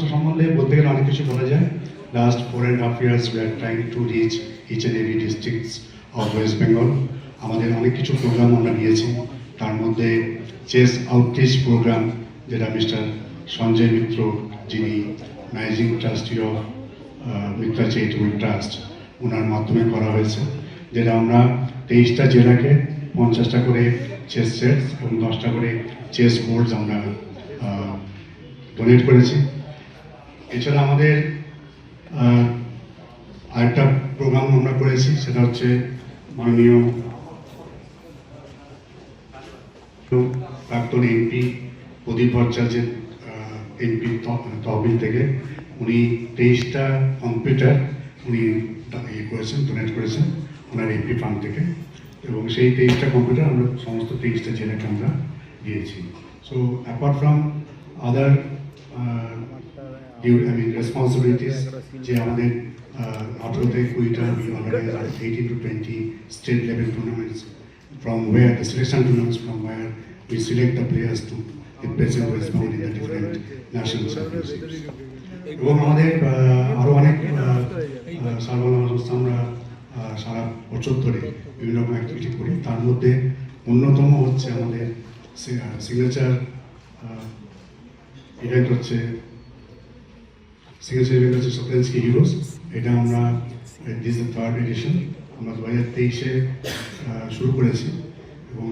সংস্থা সম্বন্ধে বলতে গেলে অনেক কিছু বলা যায়। Last 4.5 years we are trying to reach each and every districts of West Bengal. আমাদের অনেক কিছু প্রোগ্রাম আমরা নিয়েছি, তার মধ্যে চেস আউটরিচ প্রোগ্রাম, যেটা মিস্টার সঞ্জয় মিত্র, যিনি managing trustee of Mitra charitable trust, ওনার মাধ্যমে করা হয়েছে, যেটা আমরা 23টা জেলাকে 50টা করে চেস সেটস এবং 10টা করে চেস বোর্ডস আমরা ডোনেট করেছি। এছাড়া আমাদের আরেকটা প্রোগ্রাম আমরা করেছি, সেটা হচ্ছে মাননীয় প্রাক্তন এমপি প্রদীপ ভট্টাচার্যের এমপি তহবিল থেকে উনি 23টা কম্পিউটার উনি করেছেন, ডোনেট করেছেন ওনার এমপি ফান্ড থেকে, এবং সেই 23টা কম্পিউটার আমরা সমস্ত 23টা জেলাকে আমরা দিয়েছি। So apart from other responsibilities, যে আমাদের 18 থেকে 20টা we organize 18 to 20 state level tournaments, from where the selection tournaments, from where we select the players to represent West Bengal in the different national championships. এবং আমাদের আরও অনেক সার্বজনীন সংস্থা আমরা সারা বছর ধরে বিভিন্ন রকম অ্যাক্টিভিটি করি। তার মধ্যে অন্যতম হচ্ছে আমাদের সিগনেচার ইভেন্ট হচ্ছে সতেন্সকি হিরোস। এটা আমরা দিস দ্য 3rd এডিশন, আমরা 2023-এ শুরু করেছি এবং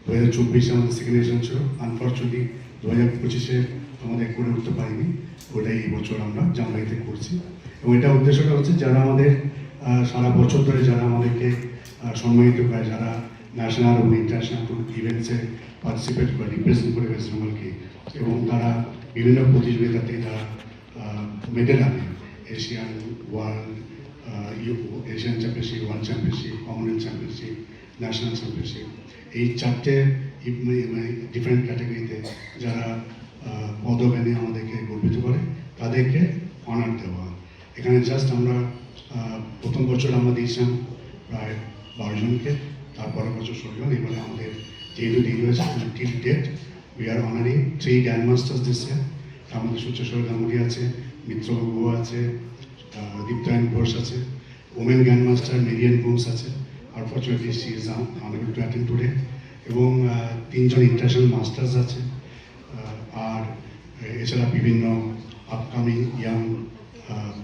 2024-এ আমাদের সেকেন্ড এডিশন ছিল। আনফর্চুনেটলি 2025-এ আমাদের করে উঠতে পারিনি, ওটাই এই বছর আমরা জানুয়ারিতে করছি। এবং এটা উদ্দেশ্যটা হচ্ছে যারা আমাদের সারা বছর ধরে যারা আমাদেরকে সম্মানিত করে, যারা ন্যাশনাল এবং ইন্টারন্যাশনাল ইভেন্টসে পার্টিসিপেট করে, রিপ্রেজেন্ট করে ওয়েস্ট বেঙ্গলকে, এবং তারা বিভিন্ন প্রতিযোগিতাতে তারা মেডেল আনে, Asian, world, Asian championship, world championship, Commonwealth championship, national championship, এই 4টে ডিফারেন্ট ক্যাটাগরিতে যারা পদক এনে আমাদেরকে গর্বিত করে, তাদেরকে অনার দেওয়া। এখানে জাস্ট আমরা প্রথম বছর আমরা দিয়েছিলাম প্রায় 12 জনকে, তারপরের বছর 16 জন। এবারে আমাদের যেহেতু দেরি হয়েছে, till date we are honouring 3 grand masters this ইয়ার। তার মধ্যে সূর্যেশ্বর গাঙ্গুলি আছে, মিত্রবাবু আছে, দীপ্তায়ন ঘোষ আছে, ওমেন গ্র্যান্ড মাস্টার মেরিয়ান গোমস আছে। Unfortunately she is unable to attend today. এবং 3 জন ইন্টারন্যাশনাল মাস্টার্স আছে। আর এছাড়া বিভিন্ন আপকামিং ইয়াং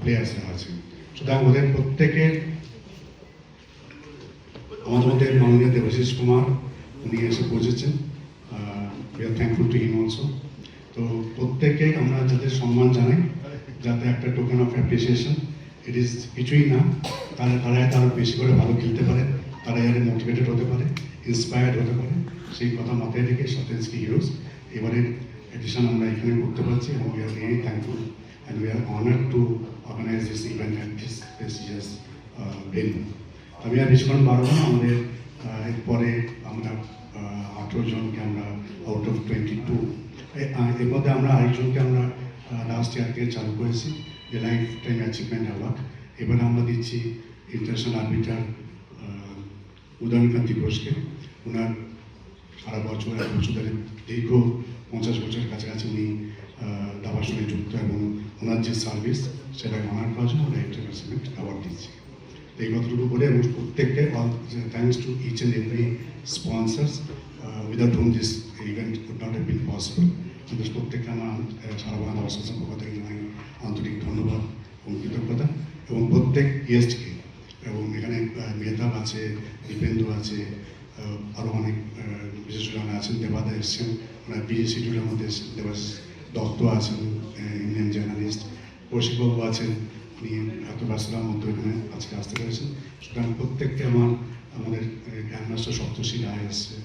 প্লেয়ার্সরা আছে। সুতরাং ওদের প্রত্যেকের আমাদের মধ্যে মাননীয় দেবাশিস কুমার উনি এসে পৌঁছেছেন, we are thankful to him also. তো প্রত্যেকে আমরা যাদের সম্মান জানাই, যাতে একটা token of appreciation, it is কিছুই না, তারা বেশি করে ভালো খেলতে পারে, তারা যারা মোটিভেটেড হতে পারে, ইন্সপায়ার্ড হতে পারে, সেই কথা মাথায় রেখে সতেন্সকি হিরোস এবারের এডিশন আমরা এখানে করতে পারছি, এবং we are very thankful and we are honored to organize this event at this prestigious venue. আমি আর বেশিক্ষণ বাড়াবো না, আমাদের এরপরে আমরা 18 জনকে আমরা আউট অফ 22, এর মধ্যে আমরা আরেকজনকে আমরা লাস্ট ইয়ার থেকে চালু করেছি, যে লাইফ টাইম অ্যাচিভমেন্ট অ্যাওয়ার্ড। এবারে আমরা দিচ্ছি ইন্টারন্যাশনাল আর্বিটার উদয়নকান্তি ঘোষকে। ওনার সারা বছর 1 বছর ধরে দীর্ঘ 50 বছরের কাছাকাছি উনি দাবার সঙ্গে যুক্ত, এবং ওনার যে সার্ভিস সেটা অনার করার জন্য লাইফ টাইম অ্যাচিভমেন্ট অ্যাওয়ার্ড দিচ্ছি। এই কথাটুকু বলে, এবং প্রত্যেককে thanks to each and every sponsors without whom this event could not have been possible. আমাদের প্রত্যেককে আমার সারা বাংলা দাবা সংস্থার পক্ষ থেকে জানাই আন্তরিক ধন্যবাদ এবং কৃতজ্ঞতা, এবং প্রত্যেক গেস্টকে, এবং এখানে মেহতাব আছে, দীপেন্দু আছে, আরও অনেক বিশেষজন আছেন, দেবাদা এসছেন, ওনার বিজি শিডিউলের মধ্যে দেবাশিস দত্ত আছেন, ইন্ডিয়ান জার্নালিস্ট, কৌশিকবাবু আছেন, উনি এত ব্যস্ততার মধ্যে এখানে আজকে আসতে পেরেছেন। সুতরাং প্রত্যেককে আমাদের গ্র্যান্ড মাস্টার সপ্তর্ষি রায় এসছে।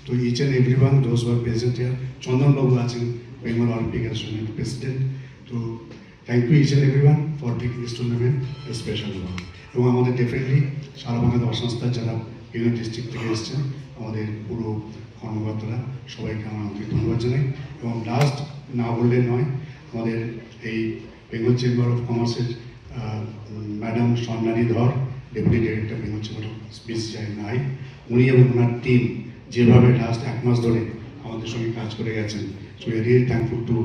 তো each and every one those were present here, চন্দনবাবু আছেন, বেঙ্গল অলিম্পিক অ্যাসোসিয়েশন প্রেসিডেন্ট। তো thank you each and every one for taking this tournament special one. এবং আমাদের ডেফিনেটলি সারা বাংলা দাবা সংস্থার যারা বিভিন্ন ডিস্ট্রিক্ট থেকে এসছেন, আমাদের পুরো কর্মকর্তারা, সবাইকে আমার আন্তরিক ধন্যবাদ জানাই। এবং লাস্ট না বললে নয়, আমাদের এই বেঙ্গল চেম্বার অফ কমার্সের ম্যাডাম স্বর্ণালী ধর, deputy director Bengal chamber of BCI নাই, উনি এবং ওনার টিম যেভাবে লাস্ট 1 মাস ধরে আমাদের সঙ্গে কাজ করে গেছেন, so we are really thankful to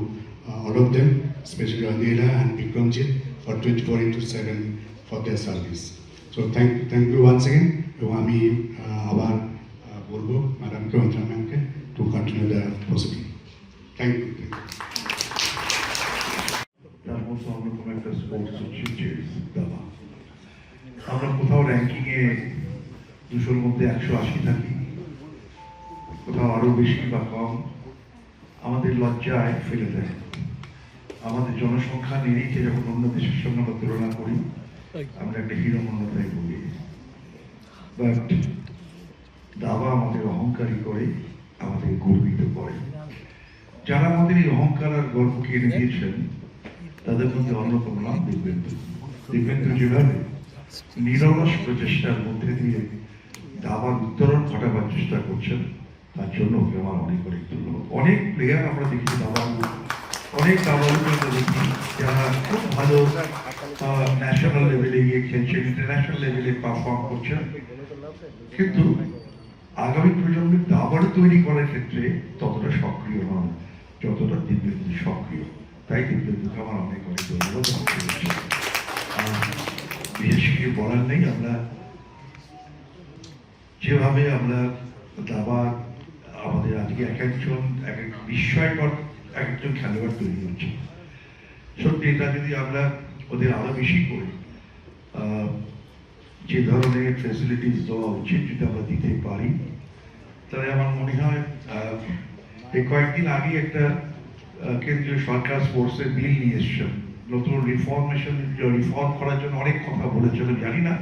all of them, especially Andela and Bikramjit, for 24/7 for their service. So thank you once again. এবং আমি আবার বলবো ম্যাডামকে, অন্তরা ম্যামকে, to continue the proceeding. Thank you. তার মধ্যে অন্যতম একটা স্পোর্টস হচ্ছে দাবা। আমরা কোথাও র্যাঙ্কিংয়ে 200-র মধ্যে 180 থাকি, কোথাও আরো বেশি বা কম। আমাদের লজ্জায় ফেলে দেয়। আমাদের জনসংখ্যা নিরিখে যখন অন্য দেশের সঙ্গে আমরা তুলনা করি, আমরা একটা হীনমন্যতায় ভুগি। বাট দাবা আমাদের অহংকারী করে, আমাদের গর্বিত করে। যারা আমাদের এই অহংকার আর গর্বকে এনে দিয়েছেন, তাদের মধ্যে অন্যতম নাম দিব্যেন্দু। দিব্যেন্দু যেভাবে নিরলস প্রচেষ্টার মধ্যে দিয়ে দাবার উত্তরণ ঘটাবার চেষ্টা করছেন, তার জন্য ওকে আমার অনেক অনেক ধন্যবাদ। অনেক প্লেয়ার আমরা দেখি দাবার, অনেক দাবারুদের দেখি যারা খুব ভালো ন্যাশনাল লেভেলে গিয়ে খেলছেন, ইন্টারন্যাশনাল লেভেলে পারফর্ম করছেন, কিন্তু আগামী প্রজন্মের দাবার তৈরি করার ক্ষেত্রে ততটা সক্রিয় নন যতটা দিব্যেন্দু সক্রিয়। তাই দিব্যেন্দুকে আমার অনেক অনেক ধন্যবাদ। বিশেষ কিছু বলার নেই। আমরা যেভাবে আমরা দাবার আমাদের আজকে এক একজন এক এক বিস্ময়কর একজন খেলোয়াড় তৈরি হচ্ছে। সত্যি এটা যদি আমরা ওদের আরো বেশি করি, যে ধরনের ফেসিলিটিস দেওয়া উচিত যদি আমরা দিতে পারি, তাহলে আমার মনে হয় এই কয়েকদিন আগে একটা কেন্দ্রীয় সরকার স্পোর্টসের বিল নিয়ে এসছেন, নতুন রিফর্ম করার জন্য অনেক কথা বলেছেন। জানি না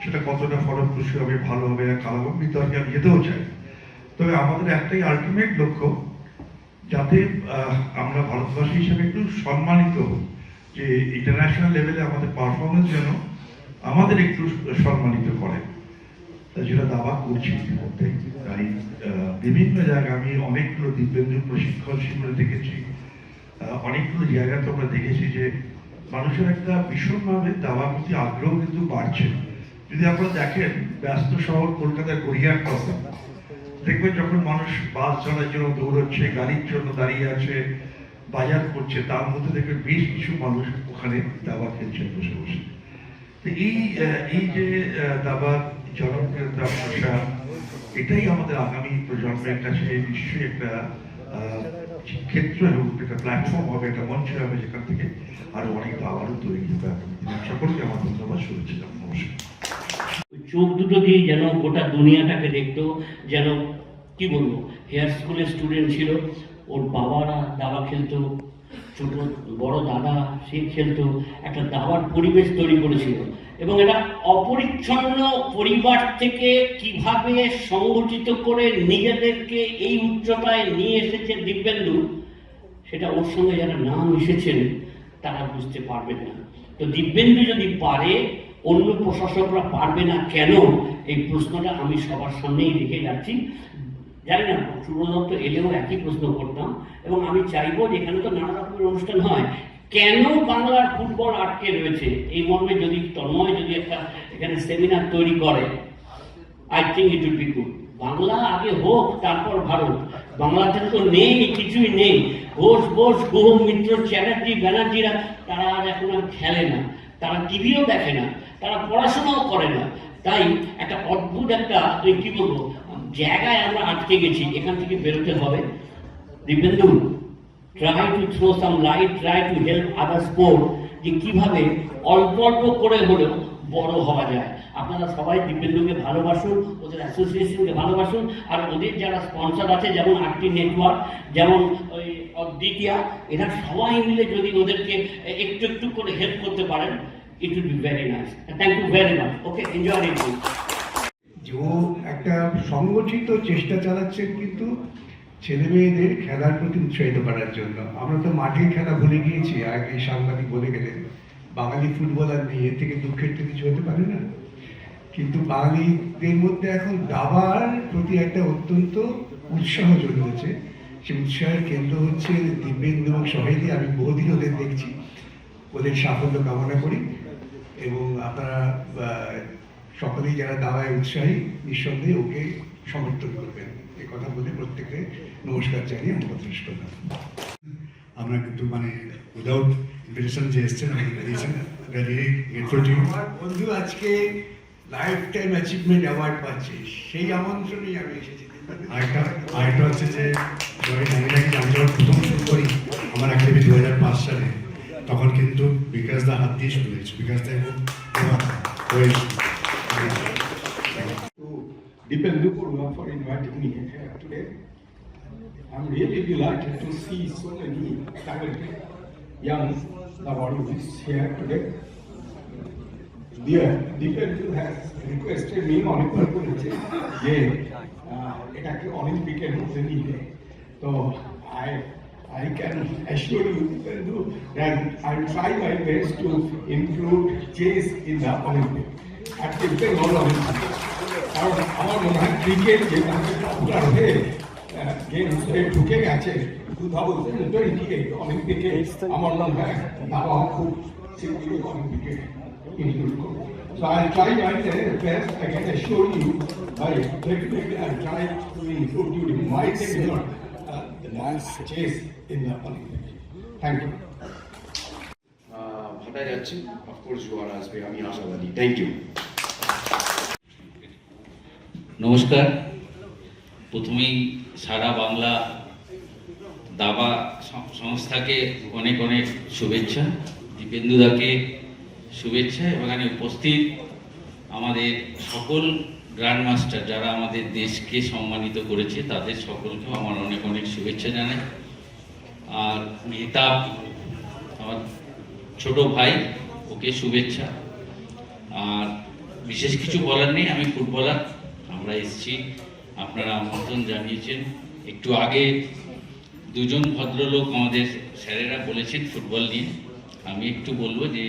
সেটা কতটা ফলপ্রসূ হবে, ভালো হবে না খারাপ হবে, বিতর্কে আমি যেতেও চাই। তবে আমাদের একটাই আলটিমেট লক্ষ্য, যাতে আমরা ভারতবাসী হিসেবে একটু সম্মানিত হই, যে ইন্টারন্যাশনাল লেভেলে আমাদের পারফরমেন্স যেন আমাদের একটু সম্মানিত করে, যেটা দাবা করছি ইতিমধ্যে। তাই বিভিন্ন জায়গায় আমি অনেকগুলো দিব্যাঙ্গ প্রশিক্ষণ শিবির দেখেছি, অনেকগুলো জায়গাতে আমরা দেখেছি যে মানুষের একটা ভীষণভাবে দাবার প্রতি আগ্রহ কিন্তু বাড়ছে। যদি আপনারা দেখেন ব্যস্ত শহর কলকাতার গড়িয়ার কথা, দেখবেন যখন মানুষ বাস চড়ার জন্য দৌড়চ্ছে, গাড়ির জন্য দাঁড়িয়ে আছে, বাজার করছে, তার মধ্যে দেখবেন বেশ কিছু মানুষ ওখানে দাবা খেলছেন বসে বসে। তো এই যে দাবার জনপ্রিয়তা প্রসার, এটাই আমাদের আগামী প্রজন্মের কাছে নিশ্চয়ই একটা ক্ষেত্র এবং একটা প্ল্যাটফর্ম হবে, একটা মঞ্চ হবে, যেখান থেকে আরো অনেক দাবারও তৈরি হবে। সকলকে আমার ধন্যবাদ, শুভেচ্ছা, নমস্কার। চোখ দুটো দিয়ে যেন গোটা দুনিয়াটাকে দেখতো, যেন কি বলবো, হেয়ার স্কুলের স্টুডেন্ট ছিল, ওর বাবারা দাবা খেলতো, ছোট বড় দাদা সে খেলতো, একটা দাবার পরিবেশ তৈরি করেছিল। এবং এটা অপরিচ্ছন্ন পরিবার থেকে কিভাবে সংগঠিত করে নিজেদেরকে এই উচ্চতায় নিয়ে এসেছে দিব্যেন্দু, সেটা ওর সঙ্গে যারা নাম এসেছেন তারা বুঝতে পারবেন না। তো দিব্যেন্দু যদি পারে, অন্য প্রশাসকরা পারবে না কেন? এই প্রশ্নটা আমি সবার সামনেই রেখে যাচ্ছি। জানি না, সুব্রত এলেও একই প্রশ্ন করতাম, এবং আমি চাইবো যে এখানে তো নানা রকমের অনুষ্ঠান হয়, কেন বাংলার ফুটবল আটকে রয়েছে, এই মর্মে যদি তন্ময় যদি একটা এখানে সেমিনার তৈরি করে, I think it will be good. Bangla আগে হোক, তারপর ভারত। বাংলাদেশ তো নেই, কিছুই নেই। ঘোষ, গুহ, মিত্র, চ্যাটার্জি, ব্যানার্জিরা তারা আর এখন আর খেলে না, তারা টিভিও দেখে না, তারা পড়াশোনাও করে না। তাই একটা অদ্ভুত একটা কি বলবো জায়গায় আমরা আটকে গেছি, এখান থেকে বেরোতে হবে। Dibyendu, try to throw some light, try to help other sport, যে কিভাবে অল্প অল্প করে হলেও বড় হওয়া যায়। আপনারা সবাই দিব্যেন্দুকে ভালোবাসুন, ওদের অ্যাসোসিয়েশনকে ভালোবাসুন, আর ওদের যারা স্পন্সর আছে, যেমন আরটি নেটওয়ার্ক, যেমন ওই দ্বিতীয়া, এরা সবাই মিলে যদি ওদেরকে একটু একটু করে হেল্প করতে পারেন, it will be very nice. Thank you very much. Okay, enjoy it. যে ও একটা সংগঠিত চেষ্টা চালাচ্ছেন কিন্তু ছেলে মেয়েদের খেলার প্রতি উৎসাহিত করার জন্য। আমরা তো মাঠের খেলা ভুলে গিয়েছি, আগে সাংবাদিক বলে গেলেন বাঙালি ফুটবল আর নেই, এর থেকে দুঃখের তো কিছু হতে পারে না। কিন্তু বাঙালিদের মধ্যে এখন দাবার প্রতি একটা অত্যন্ত উৎসাহ জন্মেছে। সেই উৎসাহের কেন্দ্র হচ্ছে দিব্যেন্দু এবং সহেলি। আমি বহুদিন ওদের দেখছি, ওদের সাফল্য কামনা করি। এবং আপনারা সকলেই যারা দাবায় উৎসাহী, নিঃসন্দেহে ওকে সমর্থন করবেন, এ কথা বলে প্রত্যেককে নমস্কার জানিয়ে আমার কথা শেষ করলাম। আপনারা কিন্তু মানে উইদাউট ইনভিটেশন যে এসছেন আপনারা দিয়েছেন, রিয়েলি গ্রেটফুল টু ইউ। আমার বন্ধু আজকে লাইফ টাইম অ্যাচিভমেন্ট অ্যাওয়ার্ড পাচ্ছে, সেই আমন্ত্রণেই আমি এসেছি। আরেকটা হচ্ছে যে আমি যখন প্রথম শুরু করি আমার একাডেমি 2005 সালে, তখন কিন্তু বিকাশ দা হাত দিয়ে শুরু হয়েছে, বিকাশ দা এবং to Dipendu Purva for inviting me here today. I'm really delighted to see so many talented young Nawaris here today. Dear Dipendu has requested me অনেকবার বলেছে যে এটাকে অলিম্পিকের মধ্যে নিতে, তো I can assure you, Dipendu, that I'll try my best to include chess in the Olympic. At the Bengal Olympic. কারণ আমার মনে হয় ক্রিকেট যে পপুলার হয়ে গেমসে ঢুকে গেছে 2028 অলিম্পিকে, আমার মনে হয় তারা খুব শীঘ্রই অলিম্পিকে ইনক্লুড করবে। So I'll try my best. I can assure you, definitely I'll try to include you in my tenure, the chess in the Olympic. Thank you. ভাটায় যাচ্ছি, অফকোর্স জোয়ার আসবে, আমি আশাবাদী। Thank you. নমস্কার। প্রথমেই সারা বাংলা দাবা সংস্থাকে অনেক অনেক শুভেচ্ছা, দীপেন্দুদাকে শুভেচ্ছা, এবং এখানে উপস্থিত আমাদের সকল গ্র্যান্ড মাস্টার যারা আমাদের দেশকে সম্মানিত করেছে তাদের সকলকেও আমার অনেক অনেক শুভেচ্ছা জানাই। আর মেহতাব আমার ছোট ভাই, ওকে শুভেচ্ছা। আর বিশেষ কিছু বলার নেই, আমি ফুটবলার, আমরা এসেছি, আপনারা আমন্ত্রণ জানিয়েছেন। একটু আগে দুজন ভদ্রলোক আমাদের স্যারেরা বলেছেন ফুটবল নিয়ে, আমি একটু বলবো যে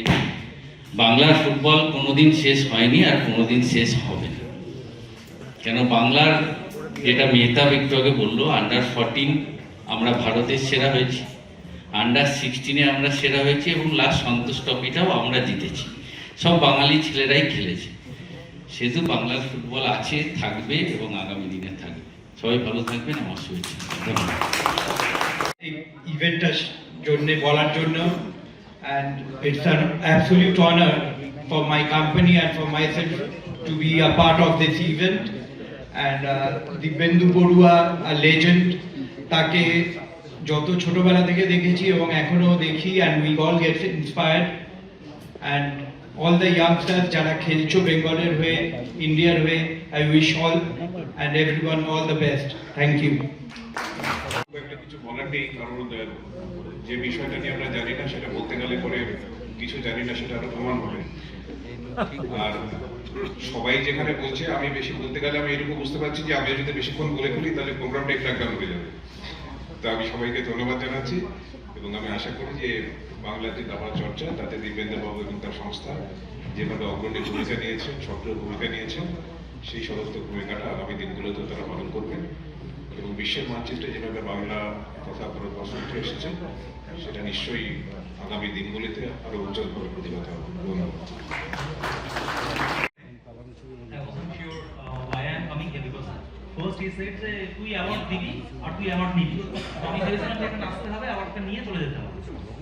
বাংলার ফুটবল কোনোদিন শেষ হয়নি আর কোনোদিন শেষ হবে না। কেন বাংলার, যেটা মেহতাব একটু আগে বললো, আন্ডার 14 আমরা ভারতের সেরা হয়েছি, আন্ডার 16-এ আমরা সেরা হয়েছি, এবং লাস্ট সন্তোষ ট্রফিটাও আমরা জিতেছি। সব বাঙালি ছেলেরাই খেলেছে। সেহেতু বাংলার ফুটবল আছে, থাকবে এবং আগামী দিনে থাকবে। সবাই ভালো থাকবেন, আমার শুভেচ্ছা। ধন্যবাদ। ইভেন্টটার জন্য বলার জন্য, and it's an absolute honor for my company and for myself to be a part of this event. And Dipendu Borua, a legend, তাকে যত ছোটবেলা থেকে দেখেছি এবং এখনো দেখি, and we all get inspired. And all the youngsters যারা খেলছো বেঙ্গলের হয়ে, ইন্ডিয়ার হয়ে, I wish all and everyone all the best. Thank you. একটা কিছু বলার নেই, কারণ যে বিষয়টা নিয়ে আমরা জানি না সেটা বলতে গেলে পরে কিছু জানি না সেটা আরো প্রমাণ হবে। আর সবাই যেখানে বলছে, আমি বেশি বলতে গেলে আমি এটুকু বুঝতে পারছি যে আমি যদি বেশিক্ষণ বলে ফেলি তাহলে প্রোগ্রামটা একটু একদম হয়ে যাবে। তো আমি সবাইকে ধন্যবাদ জানাচ্ছি, এবং আমি আশা করি যে বাংলার যে দাবা চর্চা, তাতে দীপেন্দ্রবাবু এবং তার সংস্থা যেভাবে অগ্রণী ভূমিকা নিয়েছেন, সক্রিয় ভূমিকা নিয়েছেন, সেই সমস্ত ভূমিকাটা আগামী দিনগুলোতেও তারা পালন করবেন, এবং বিশ্বের মানচিত্রে যেভাবে বাংলা তথা ভারতবর্ষ উঠে এসেছে, সেটা নিশ্চয়ই আগামী দিনগুলিতে আরো উজ্জ্বলভাবে প্রতিভাত হবে। ধন্যবাদ। I wasn't sure why I'm coming here, because first he said যে তুই অ্যাওয়ার্ড দিবি আর তুই অ্যাওয়ার্ড নিবি। আমি ভেবেছিলাম যে এটা নাচতে হবে, অ্যাওয়ার্ডটা নিয়ে চলে যেতে হবে।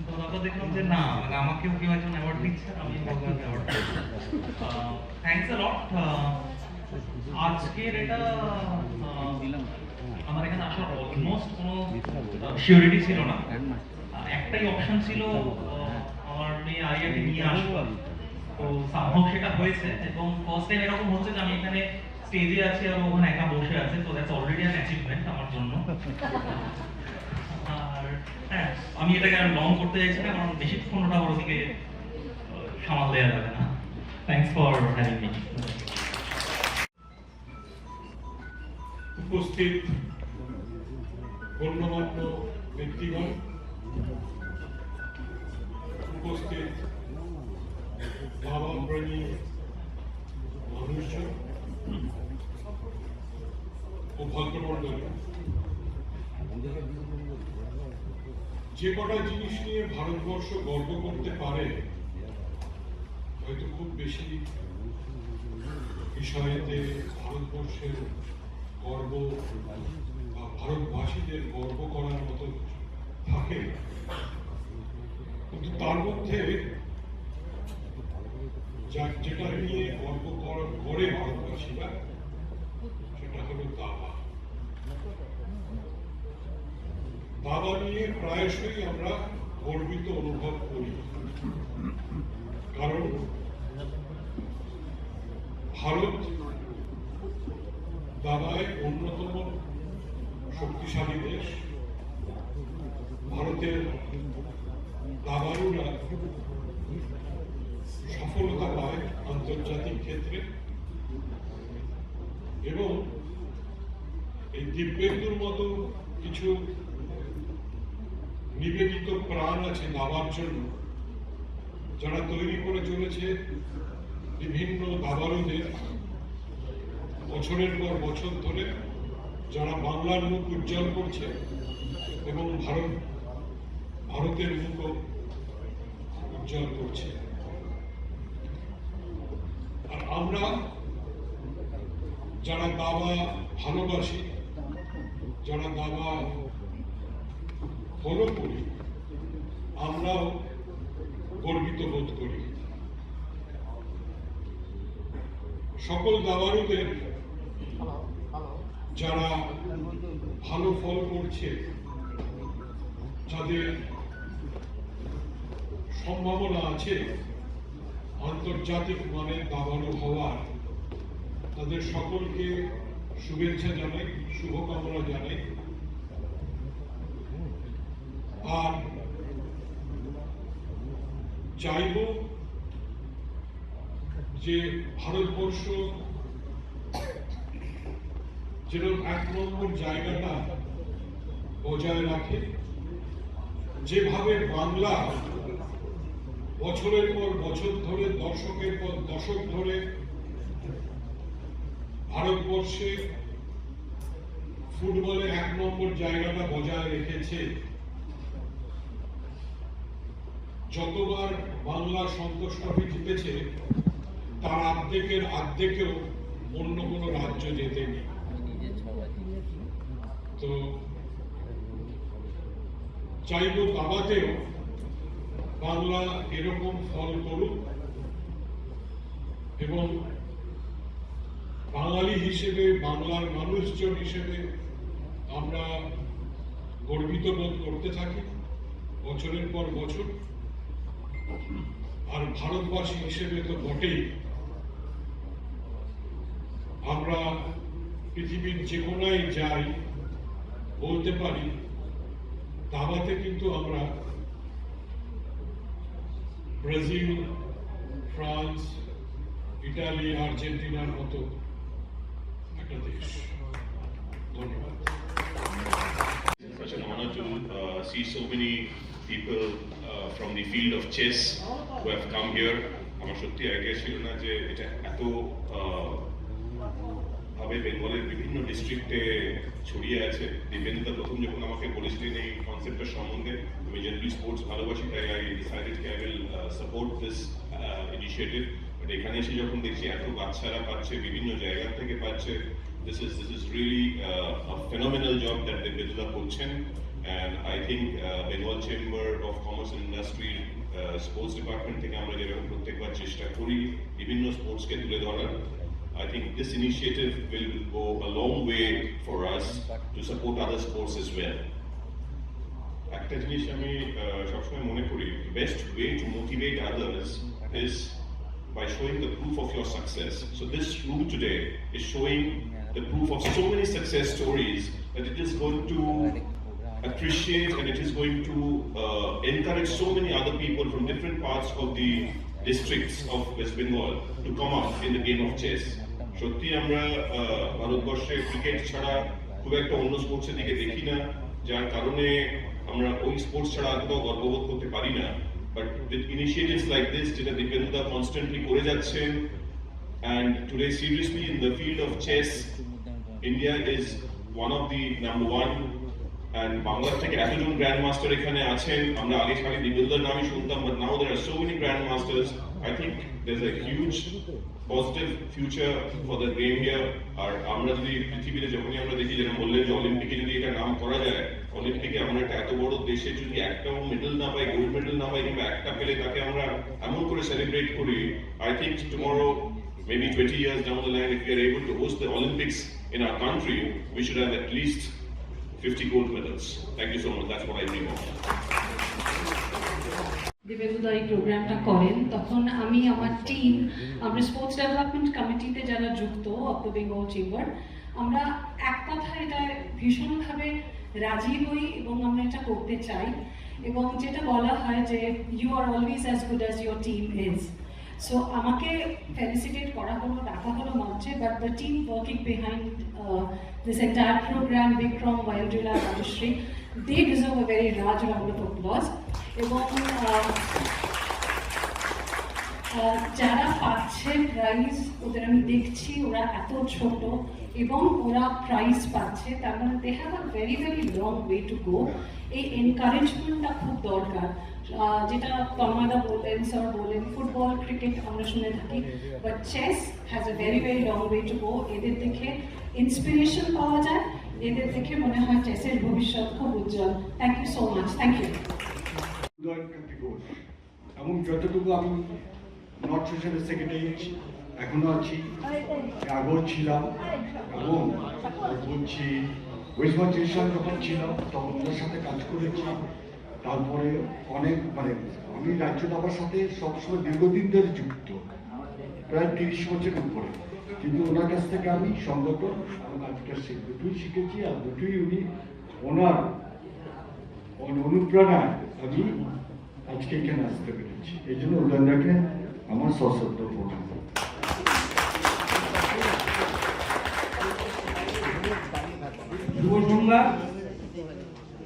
তো তারপর দেখলাম যে না, মানে আমাকেও কেউ একজন অ্যাওয়ার্ড দিচ্ছে, আমি ভগবানকে অ্যাওয়ার্ড দিচ্ছি। থ্যাংকস আ লট। আজকের এটা আমার এখানে আসার অলমোস্ট কোনো সিওরিটি ছিল না। একটাই অপশন ছিল আমার মেয়ে আরিয়াকে নিয়ে আসবো, তো সম্ভব সেটা হয়েছে, এবং ফার্স্ট টাইম এরকম হচ্ছে যে আমি এখানে স্টেজে আছি আর ওখানে একা বসে আছে, তো দ্যাটস অলরেডি অ্যান অ্যাচিভমেন্ট আমার জন্য। আর হ্যাঁ, আমি এটাকে আর লং করতে চাইছি না, কারণ বেশিক্ষণ ওটা ওর দিকে সামাল দেওয়া যাবে না। Thanks for having me. উপস্থিত গণ্যমান্য ব্যক্তিগণ, উপস্থিত দাবাপ্রেমী মানুষজন ও ভদ্রমণ্ডলী, যে কটা জিনিস নিয়ে ভারতবর্ষ গর্ব করতে পারে, হয়তো খুব বেশি বিষয়েতে ভারতবর্ষের গর্ব বা ভারতবাসীদের গর্ব করার মতো থাকে, কিন্তু তার মধ্যে যেটা নিয়ে গর্ব করে ভারতবাসীরা সেটা হলো দাবা। দাবা নিয়ে প্রায়শই আমরা গর্বিত অনুভব করি, কারণ ভারত দাবায় অন্যতম শক্তিশালী দেশ। ভারতের দাবাড়ুরা সফলতা পায় আন্তর্জাতিক ক্ষেত্রে, এবং এই দিব্যেন্দুর মতো কিছু নিবেদিত প্রাণ আছে দাবার জন্য, যারা তৈরি করে চলেছে বিভিন্ন দাবাড়ুদের বছরের পর বছর ধরে, যারা বাংলার মুখ উজ্জ্বল করছে এবং ভারতের মুখও উজ্জ্বল করছে। আর আমরা যারা দাবা ভালোবাসি, যারা দাবা ফলো করি, আমরাও গর্বিত বোধ করি। সকল দাবাড়ুদের যারা ভালো ফল করছে, যাদের সম্ভাবনা আছে আন্তর্জাতিক মানের দাবাড়ু হওয়ার, তাদের সকলকে শুভেচ্ছা জানাই, শুভকামনা জানাই। আর চাইব যে ভারতবর্ষ যেরকম 1 নম্বর জায়গাটা বজায় রাখে, যেভাবে বাংলা বছরের পর বছর ধরে, দশকের পর দশক ধরে ভারতবর্ষে ফুটবলে 1 নম্বর জায়গাটা বজায় রেখেছে। যতবার বাংলা সন্তোষ ট্রফি জিতেছে, তার অর্ধেকেও অন্য কোনো রাজ্য জেতেনি। তো চাইব দাবাতেও বাংলা এরকম ফল করুক, এবং বাঙালি হিসেবে, বাংলার মানুষজন হিসেবে আমরা গর্বিত বোধ করতে থাকি বছরের পর বছর। আর ভারতবাসী হিসেবে তো বটেই, আমরা পৃথিবীর যে কোনায় যাই বলতে পারি দাবাতে কিন্তু আমরা ব্রাজিল, ফ্রান্স, ইটালি, আর্জেন্টিনার মতো একটা দেশ। ধন্যবাদ। Such an honor to see so many people from the field of chess who have come here. আমার সত্যি আইডিয়া ছিল না যে এটা এত ভাবে বেঙ্গলের বিভিন্ন ডিস্ট্রিক্টে ছড়িয়ে আছে। দিব্যেন্দুদা প্রথম যখন আমাকে বলেছিলেন এই কনসেপ্টের সম্বন্ধে, আমি জেনারেলি স্পোর্টস ভালোবাসি, তাই আই ডিসাইডেড কি I will support this initiative. But এখানে এসে যখন দেখছি এত বাচ্চারা পাচ্ছে, বিভিন্ন জায়গা থেকে পাচ্ছে, this is really a phenomenal job that Dibyendra করছেন, and I think Bengal Chamber of Commerce and Industry sports department থেকে আমরা যেরকম প্রত্যেকবার চেষ্টা করি বিভিন্ন স্পোর্টসকে তুলে ধরার, I think this initiative will go a long way for us to support other sports as well. একটা জিনিস আমি সবসময় মনে করি, best way to motivate others is by showing the proof of your success. So this room today is showing the proof of so many success stories that it is going to appreciate, and it is going to encourage so many other people from different parts of the districts of West Bengal to come up in the game of chess. সত্যি আমরা ভারতবর্ষে cricket ছাড়া খুব একটা অন্য স্পোর্টসের দিকে দেখি না, যার কারণে আমরা ওই স্পোর্টস ছাড়া কোথাও গর্ববোধ করতে পারি না। But with initiatives like this, যেটা দিব্যেন্দুদা constantly করে যাচ্ছেন, and today seriously in the field of chess, India is one of the number one, and Bangla থেকে এতজন গ্র্যান্ড মাস্টার এখানে আছেন। আমরা আগে খালি দিব্যেন্দুদার নামই শুনতাম, but now there are so many grand masters. I think there's a huge positive future for the game here. আর আমরা যদি পৃথিবীতে যখনই আমরা দেখি, যেটা বললেন যে অলিম্পিকে যদি এটা নাম করা যায়, অলিম্পিকে আমরা একটা এত বড় দেশে যদি একটাও মেডেল না পাই, গোল্ড মেডেল না পাই, কিংবা একটা পেলে তাকে আমরা এমন করে সেলিব্রেট করি, I think tomorrow maybe 20 years down the line, if we are able to host the Olympics in our country, we should have at least 50 gold medals. Thank you so much. That's what I dream of. দিবেন্দুদা এই প্রোগ্রামটা করেন তখন আমি আমার team, আমরা sports development কমিটিতে যারা যুক্ত অফ দ্য বেঙ্গল চেম্বার, আমরা এক কথায় এটা ভীষণভাবে রাজি হই এবং আমরা এটা করতে চাই। এবং যেটা বলা হয় যে you are always as good as your team is. So আমাকে ফেলিসিটেট করা হলো, ডাকা হলো মঞ্চে, but the team working behind this entire programme, Bikram, ওয়াইল্ডুলা, Rajashree, they deserve a very large round of applause. এবং যারা পাচ্ছে প্রাইজ, ওদের আমি দেখছি ওরা এত ছোট এবং ওরা প্রাইজ পাচ্ছে, তার মানে they have a very very long way to go. এই এনকারেজমেন্টটা খুব দরকার। যেটা তন্ময়দা বললেন, স্যার বললেন, ফুটবল, ক্রিকেট আমরা শুনে থাকি, but chess has a very very long way to go. এদের দেখে ইন্সপিরেশন পাওয়া যায়, এদের দেখে মনে হয় চেসের ভবিষ্যৎ খুব উজ্জ্বল। Thank you so much, thank you. এবং যতটুকু আমি নর্থ সোশ্যালের সেক্রেটারি এখনো আছি, আগেও ছিলাম, এবং বলছি ওয়েস্ট বেঙ্গল যখন ছিলাম তখন ওদের সাথে কাজ করেছি। তারপরে অনেক আমি রাজ্য দাবার সাথে সবসময় দীর্ঘদিন ধরে যুক্ত, প্রায় 30 বছরের উপরে। কিন্তু ওনার কাছ থেকে আমি সংগঠন এবং আজকের দুটোই শিখেছি, আর দুটোই উনি ওনার অনুপ্রেরণায় আমি আজকে এখানে আসতে পেরেছি। এই জন্য উদয়নদাকে আমার সশ্রদ্ধ প্রণাম। শুভ সন্ধ্যা।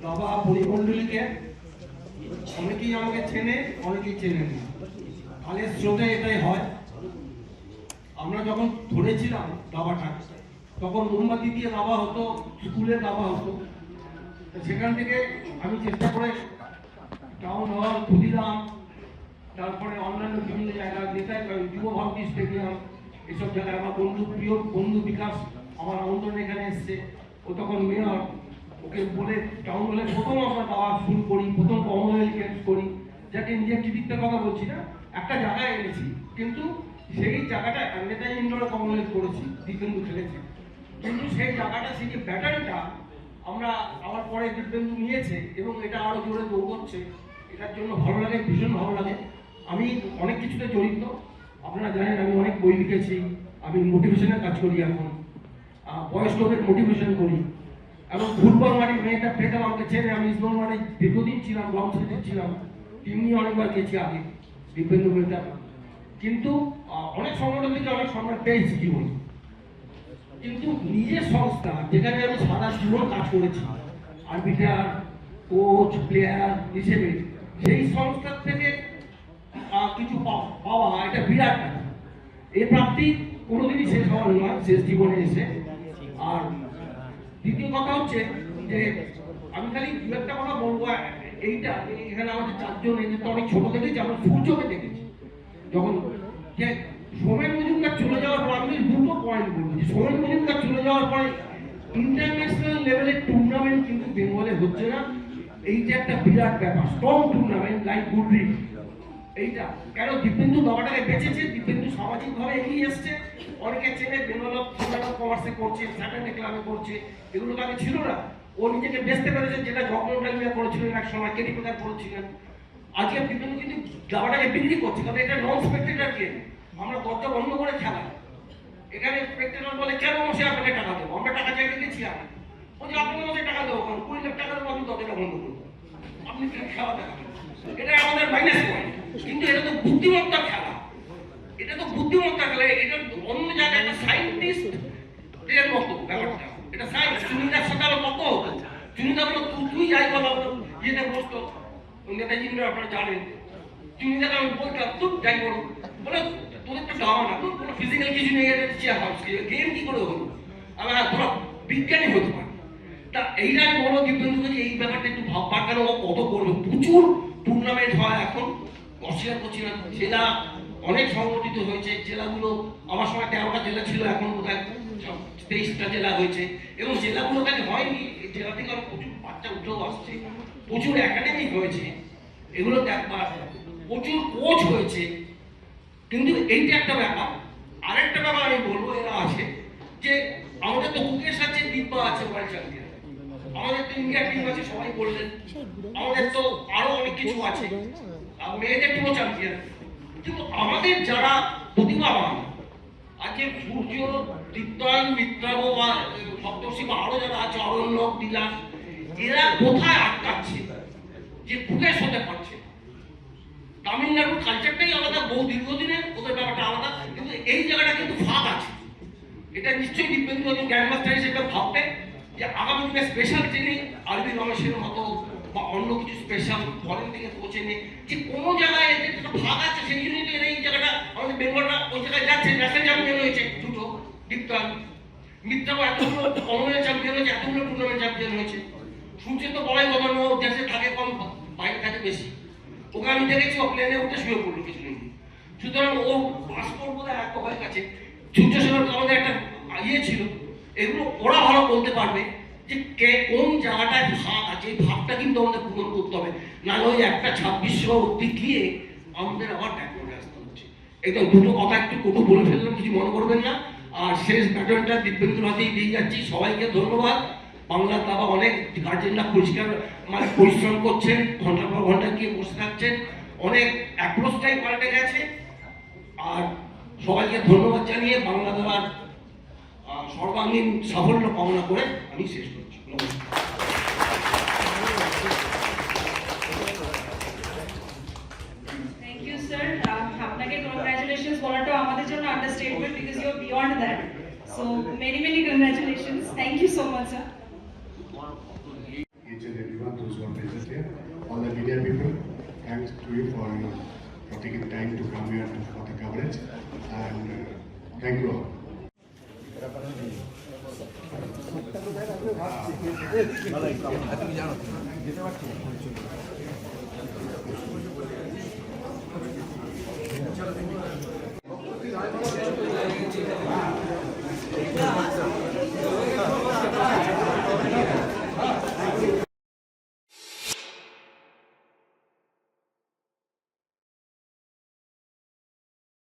দাবা পরিমণ্ডলীকে অনেকেই আমাকে চেনে, অনেকেই চেনেন না। কালের স্রোতে এটাই হয়। আমরা যখন ধরেছিলাম দাবাটা, তখন মোমবাতি দিয়ে দাবা হতো, স্কুলে দাবা হতো। সেখান থেকে আমি চেষ্টা করে টাউন হল, ক্ষুদিরাম, তারপরে অন্যান্য বিভিন্ন জায়গায়, নেতায় যুব ভারতী স্টেডিয়াম, এসব জায়গায় আমার প্রিয় বন্ধু বিকাশ আমার আমন্ত্রণ এখানে এসছে। ও তখন মেয়র, ওকে বলে টাউন হলে প্রথম আমরা দাবা শুরু করি, প্রথম কমনওয়েলথ গেমস করি, যাকে নিজের টিভিতে কথা বলছি না, একটা জায়গায় এনেছি। কিন্তু সেই জায়গাটা নেতাজি ইন্ডোরে কমনওয়েলথ করেছি, দিব্যেন্দু খেলেছে। কিন্তু সেই জায়গাটা, সেই যে ব্যাটারিটা আমরা আমার পরে দিব্যেন্দু নিয়েছে এবং এটা আরো জোরে দৌড়চ্ছে, এটার জন্য ভালো লাগে, ভীষণ ভালো লাগে। আমি অনেক কিছুতে জড়িত, আপনারা জানেন আমি অনেক বই লিখেছি, আমি মোটিভেশনের কাজ করি, এখন বয়স্কদের মোটিভেশন করি। এবং ফুটবল মাঠে মেয়েটা পেতাম, আমাকে চেনে, আমি ইসবল মাঠে দীর্ঘদিন ছিলাম, লঞ্চে ছিলাম, টিম নিয়ে অনেকবার গেছি আগে, দিব্যেন্দু মেয়েটা। কিন্তু অনেক সংগঠন থেকে অনেক সম্মান পেয়েছি জীবন। কিন্তু নিজের সংস্থা, যেখানে আমি সারা জীবন কাজ করেছি আর্বিটার, কোচ, প্লেয়ার হিসেবে, সেই সংস্থার থেকে কিছু পাওয়া এটা বিরাট ব্যাপার। এই প্রাপ্তি কোনোদিনই শেষ হওয়ার নয়, শেষ জীবনে এসে। আর দ্বিতীয় কথা হচ্ছে যে আমি খালি দু একটা কথা বলবো, এইটা এখানে আমাদের চারজন এদের তো অনেক ছোট দেখেছি, আমরা সূর্যকে দেখেছি। যখন যে সোমেন মজুমদার চলে যাওয়ার পর, আমি দুটো পয়েন্ট বলবো যে সোমেন মজুমদার চলে যাওয়ার পরে ইন্টারন্যাশনাল লেভেলের টুর্নামেন্ট কিন্তু বেঙ্গলে হচ্ছে না। এইটা একটা বিরাট ব্যাপার, স্ট্রং টুর্নামেন্ট লাইক গুডরিড। এইটা কেন দিব্যেন্দু দাবাটাকে বেঁচেছে, দিব্যেন্দু সামাজিকভাবে এগিয়ে এসছে। অনেকে চেনে, বেঙ্গল অফ কমার্সে করছে, স্যাটারডে ক্লাবে করছে, এগুলো তো আগে ছিল না। ও নিজেকে বেচতে পেরেছে, যেটা জগন্নাথ করেছিলেন এক সময়, কেটি প্রকার করেছিলেন। আজকে দিব্যেন্দু কিন্তু দাবাটাকে বিক্রি করছে, কারণ এটা নন স্পেক্টেটার গেম। আমরা দরজা বন্ধ করে খেলা, এখানে স্পেক্টেটার বলে কেন বসে আপনাকে টাকা দেবো, আমরা টাকা চাইতে গেছি। আমি বলছি আপনাকে বসে টাকা দেবো, কারণ 20 লাখ টাকা দেবো, আপনি দরজাটা বন্ধ করবো, আপনি খেলা দেখাবেন। এটা আমাদের মাইনাস পয়েন্ট। কিন্তু এটা তো বুদ্ধিমত্তার খেলা, এটা তো বুদ্ধিমত্তার খেলা। এটা অন্য জায়গায় একটা সায়েন্টিস্ট এর মতো ব্যাপারটা, এটা সায়েন্স। চুনিদার সাথে আমার মতো হতো, চুনিদা বলো তুই যাই বলো, ইয়েতে বসতো নেতাজি আপনারা জানেন। চুনিদাকে আমি বলতাম তুই যাই বলো, বলে তোদের তো দাওয়া না, তোর কোনো ফিজিক্যাল কিছু নেই, চেয়ার হাউস গেম কি করে হলো, আমি তোরা বিজ্ঞানী হতে পারে। তা এইটা আমি বলো দিব্যেন্দুকে যে এই ব্যাপারটা একটু ভাববার, কেন ও কত করবে। প্রচুর টুর্নামেন্ট হয় এখন, অস্বীকার করছি না। জেলা অনেক সংগঠিত হয়েছে, জেলাগুলো আমার সময় 13টা জেলা ছিল, এখন বোধহয় 23টা জেলা হয়েছে। এবং জেলাগুলো খালি হয়নি, জেলা থেকে অনেক প্রচুর বাচ্চা উঠেও আসছে, প্রচুর একাডেমিক হয়েছে, এগুলো দেখবার, প্রচুর কোচ হয়েছে। কিন্তু এইটা একটা ব্যাপার। আরেকটা ব্যাপার আমি বলবো, এরা আছে যে আমাদের তো মুকেশ আছে, দিব্যা আছে ওয়ার্ল্ড চ্যাম্পিয়ন, আমাদের তো ইন্ডিয়া টিম আছে, সবাই বললেন, আমাদের তো আরো অনেক কিছু আছে, মেয়েদের টিমও চ্যাম্পিয়ন। কিন্তু আমাদের যারা প্রতিভাবান, আজকে সূর্য, দীপ্তায়ন, মিত্রাব বা সপ্তর্ষি বা আরো যারা আছে, অরণ্যক, দিলাস, এরা কোথায় আটকাচ্ছে যে মুকেশ হতে পারছে? তামিলনাড়ুর কালচারটাই আলাদা, বহু দীর্ঘদিনের, ওদের ব্যাপারটা আলাদা, কিন্তু এই জায়গাটা কিন্তু ফাঁক আছে। এটা নিশ্চয়ই দিব্যেন্দু একজন গ্র্যান্ডমাস্টার হিসেবে ভাববে যে আগামী দিনে স্পেশাল ট্রেনিং আরবি রমেশের মতো বা অন্য কিছু স্পেশাল ফরেন থেকে কোচ এনে, যে কোনো জায়গায় এদের একটা ভাগ আছে, সেই জন্যই তো এই জায়গাটা আমাদের বেঙ্গলরা ওই জায়গায় যাচ্ছে। ন্যাশনাল চ্যাম্পিয়ন হয়েছে দুটো, দীপ্তান মিত্রাও এতগুলো কমনওয়েলথ চ্যাম্পিয়ন হয়েছে, এতগুলো টুর্নামেন্ট চ্যাম্পিয়ন হয়েছে। সূর্য তো বড়াই গভর্নর, দেশে থাকে কম, বাইরে থাকে বেশি। ওকে আমি দেখেছি, ও প্লেনে উঠে শুয়ে পড়লো কিছুদিন। সুতরাং ও পাসপোর্ট বোধহয় এত হয়ে গেছে। সূর্য সেনের আমাদের একটা ইয়ে ছিল, এগুলো ওরা ভালো বলতে পারবে যে কে কোন জায়গাটায় ভাগ আছে। এই ভাগটা কিন্তু আমাদের পূরণ করতে হবে, নাহলে ওই একটা 2600 অব্দি গিয়ে আমাদের আবার ব্যাক করে আসতে হচ্ছে। এই তো দুটো কথা একটু কটু বলে ফেললাম, কিছু মনে করবেন না। আর শেষ ব্যাটনটা দিব্যেন্দুর হাতেই দিয়ে যাচ্ছি। সবাইকে ধন্যবাদ। বাংলার দাবা অনেক গার্জেনরা পরিষ্কার মানে পরিশ্রম করছেন, ঘন্টার পর ঘন্টা গিয়ে বসে থাকছেন, অনেক অ্যাপ্রোচটাই পাল্টে গেছে। আর সবাইকে ধন্যবাদ জানিয়ে বাংলা দাবার সর্বাঙ্গীন সাফল্য কামনা করে আমি শেষ করছি। Thank you sir. আপনাকে কংগ্রাচুলেশনস বলাটা আমাদের জন্য understatement, because you are beyond that. So many many congratulations. Thank you so much sir. Each and everyone, those who are present here, all the media people, thanks to you for taking time to come here for the coverage, and thank you all. জানো